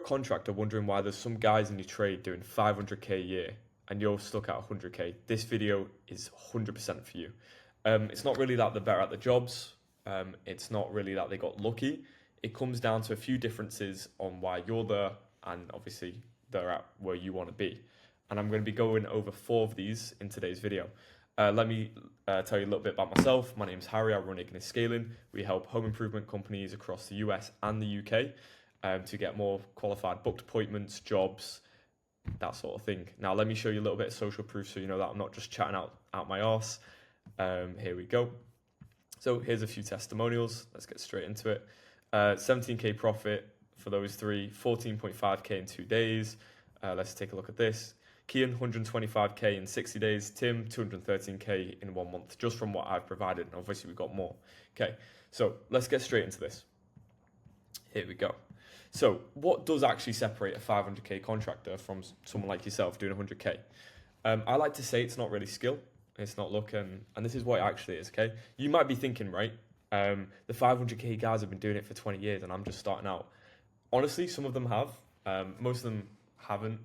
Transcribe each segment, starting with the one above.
a contractor wondering why there's some guys in your trade doing 500k a year and you're stuck at 100k, this video is 100% for you. It's not really that they're better at the jobs. It's not really that they got lucky. It comes down to a few differences on why you're there and obviously they're at where you want to be. And I'm going to be going over 4 of these in today's video. Let me tell you a little bit about myself. My name's Harry. I run Ignis Scaling. We help home improvement companies across the US and the UK to get more qualified booked appointments, jobs, that sort of thing. Now, let me show you a little bit of social proof so you know that I'm not just chatting out my arse. Here we go. So here's a few testimonials. Let's get straight into it. 17k profit for those 3, 14.5k in 2 days. Let's take a look at this. Kian, 125k in 60 days. Tim, 213k in 1 month, just from what I've provided. And obviously, we've got more. Okay, so let's get straight into this. Here we go. So what does actually separate a 500k contractor from someone like yourself doing 100k? I like to say it's not really skill. It's not luck. And this is what it actually is, okay? You might be thinking, right, the 500k guys have been doing it for 20 years and I'm just starting out. Honestly, some of them have. Most of them haven't.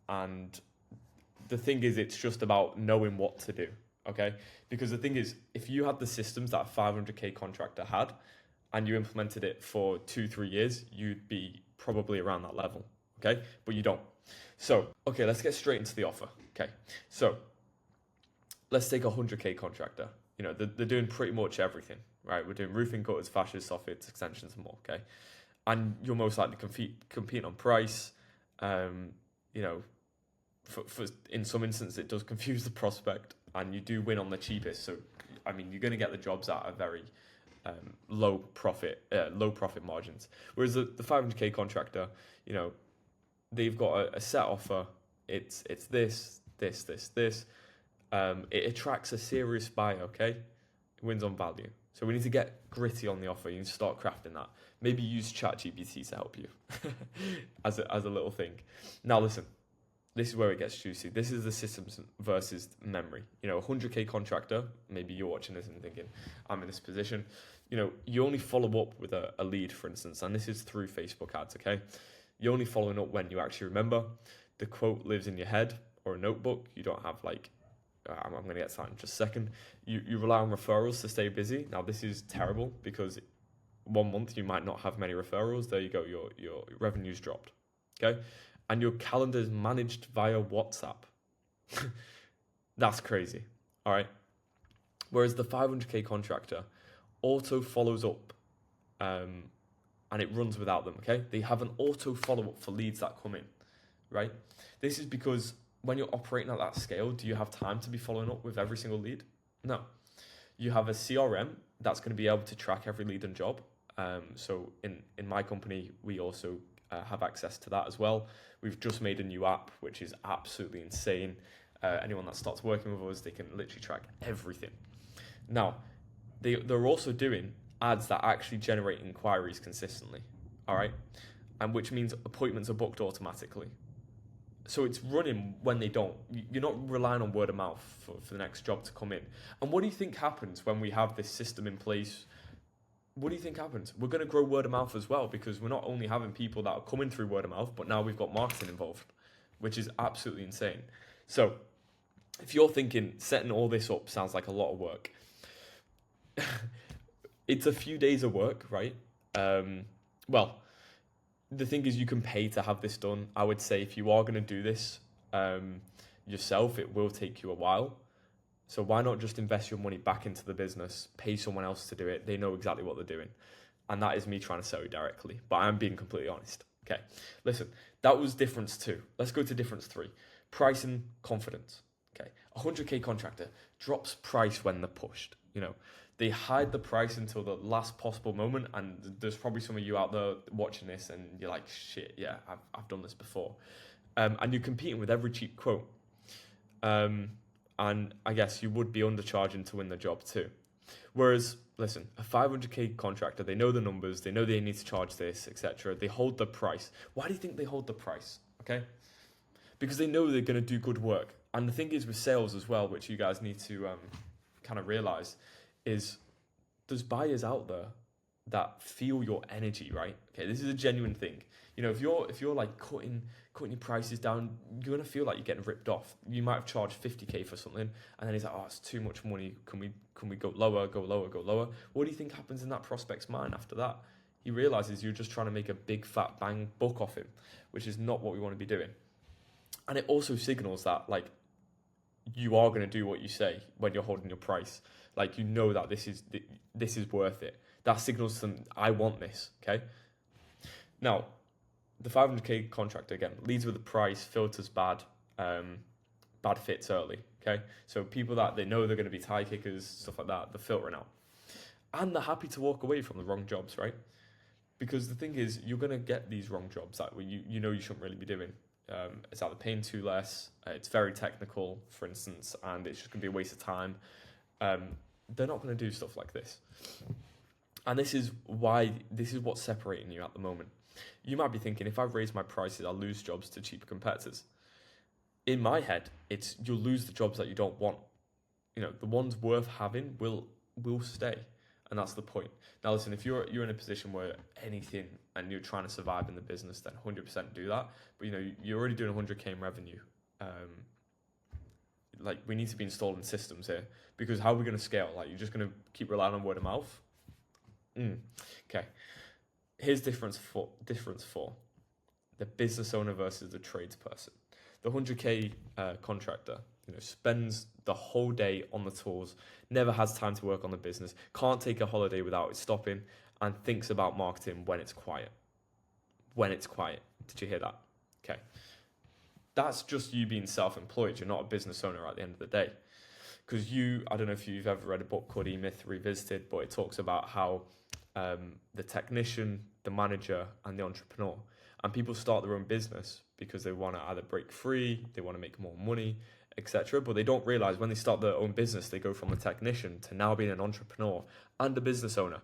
And the thing is, it's just about knowing what to do, okay? Because the thing is, if you had the systems that a 500k contractor had and you implemented it for 2-3 years, you'd be probably around that level, okay? But you don't. So, okay, let's get straight into the offer, okay? So, let's take a 100k contractor. You know, they're doing pretty much everything, right? We're doing roofing, gutters, fascias, soffits, extensions, and more, okay? And you're most likely compete on price. You know, for in some instances, it does confuse the prospect, and you do win on the cheapest. So, I mean, you're going to get the jobs at a very low profit margins. Whereas the 500k contractor, you know, they've got a set offer. It's this. It attracts a serious buyer, okay? It wins on value. So we need to get gritty on the offer. You need to start crafting that. Maybe use ChatGPT to help you as a little thing. Now listen, this is where it gets juicy. This is the systems versus memory. You know, a 100k contractor, maybe you're watching this and thinking, I'm in this position. You know, you only follow up with a lead, for instance, and this is through Facebook ads, okay? You're only following up when you actually remember. The quote lives in your head or a notebook. You don't have like, I'm going to get to that in just a second. You rely on referrals to stay busy. Now, this is terrible because 1 month you might not have many referrals. There you go, your revenue's dropped, okay? And your calendar is managed via WhatsApp. That's crazy, all right? Whereas the 500k contractor auto follows up and it runs without them, okay? They have an auto follow-up for leads that come in, right? This is because when you're operating at that scale, do you have time to be following up with every single lead? No. You have a CRM that's going to be able to track every lead and job. So in my company, we also have access to that as well. We've just made a new app, which is absolutely insane. Anyone that starts working with us, they can literally track everything. Now, they're also doing ads that actually generate inquiries consistently, all right? And which means appointments are booked automatically. So it's running when they don't. You're not relying on word of mouth for the next job to come in. And what do you think happens when we have this system in place? What do you think happens? We're going to grow word of mouth as well because we're not only having people that are coming through word of mouth, but now we've got marketing involved, which is absolutely insane. So if you're thinking setting all this up sounds like a lot of work, it's a few days of work, right? Well, the thing is, you can pay to have this done. I would say if you are going to do this yourself, it will take you a while. So why not just invest your money back into the business, pay someone else to do it? They know exactly what they're doing. And that is me trying to sell you directly. But I'm being completely honest. Okay, listen, that was difference 2. Let's go to difference 3. Price and confidence. Okay, a 100k contractor drops price when they're pushed. You know, they hide the price until the last possible moment, and there's probably some of you out there watching this and you're like, shit, yeah, I've done this before. And you're competing with every cheap quote. And I guess you would be undercharging to win the job too. Whereas, listen, a 500k contractor, they know the numbers, they know they need to charge this, etc. They hold the price. Why do you think they hold the price? Okay? Because they know they're going to do good work. And the thing is with sales as well, which you guys need to kind of realize, is there's buyers out there that feel your energy, right? Okay, this is a genuine thing. You know, if you're like cutting your prices down, you're gonna feel like you're getting ripped off. You might have charged 50k for something, and then he's like, oh, it's too much money. Can we go lower, go lower, go lower? What do you think happens in that prospect's mind after that? He realizes you're just trying to make a big fat bang buck off him, which is not what we want to be doing. And it also signals that like you are going to do what you say when you're holding your price. Like, you know that this is worth it. That signals to them, I want this. Okay. Now, the 500k contractor again leads with the price, filters bad fits early. Okay, so people that they know they're going to be tie kickers, stuff like that, they're filtering out, and they're happy to walk away from the wrong jobs, right? Because the thing is, you're going to get these wrong jobs that you know you shouldn't really be doing. It's either paying too less, it's very technical, for instance, and it's just going to be a waste of time. They're not going to do stuff like this. And this is what's separating you at the moment. You might be thinking, if I raise my prices, I'll lose jobs to cheaper competitors. In my head, it's you'll lose the jobs that you don't want. You know, the ones worth having will stay. And that's the point. Now, listen, if you're in a position where anything and you're trying to survive in the business, then 100% do that. But, you know, you're already doing 100k in revenue. Like, we need to be installing systems here, because how are we going to scale? Like, you're just going to keep relying on word of mouth? Okay. Here's difference for the business owner versus the tradesperson. The 100k contractor, you know, spends the whole day on the tools, never has time to work on the business, can't take a holiday without it stopping, and thinks about marketing when it's quiet. When it's quiet. Did you hear that? Okay. That's just you being self-employed. You're not a business owner at the end of the day. Because I don't know if you've ever read a book called E-Myth Revisited, but it talks about how the technician, the manager, and the entrepreneur, and people start their own business because they want to either break free, they want to make more money, etc. But they don't realize when they start their own business, they go from a technician to now being an entrepreneur and a business owner.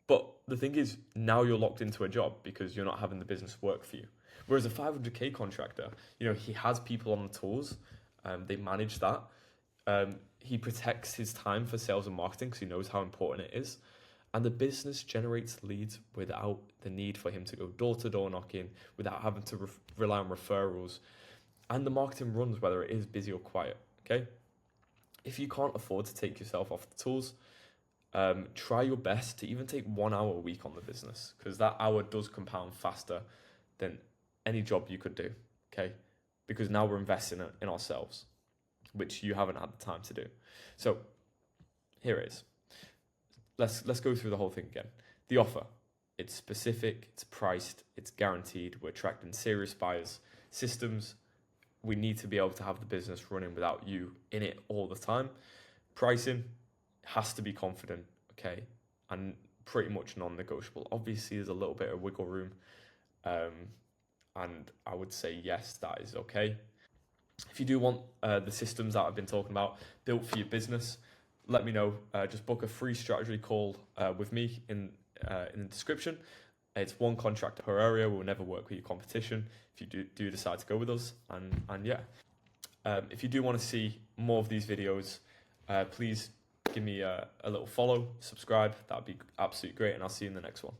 But the thing is, now you're locked into a job because you're not having the business work for you. Whereas a 500k contractor, you know, he has people on the tools, they manage that. He protects his time for sales and marketing because he knows how important it is. And the business generates leads without the need for him to go door-to-door knocking, without having to rely on referrals. And the marketing runs whether it is busy or quiet, okay? If you can't afford to take yourself off the tools, try your best to even take 1 hour a week on the business, because that hour does compound faster than any job you could do, okay? Because now we're investing in ourselves, which you haven't had the time to do. So here it is. Let's go through the whole thing again. The offer, it's specific, it's priced, it's guaranteed. We're attracting serious buyers. Systems, we need to be able to have the business running without you in it all the time. Pricing has to be confident, okay, and pretty much non-negotiable. Obviously, there's a little bit of wiggle room, and I would say yes, that is okay. If you do want the systems that I've been talking about built for your business, let me know. Just book a free strategy call with me in the description. It's one contractor per area. We'll never work with your competition if you do decide to go with us. And yeah, if you do want to see more of these videos, please give me a little follow, subscribe. That'd be absolutely great, and I'll see you in the next one.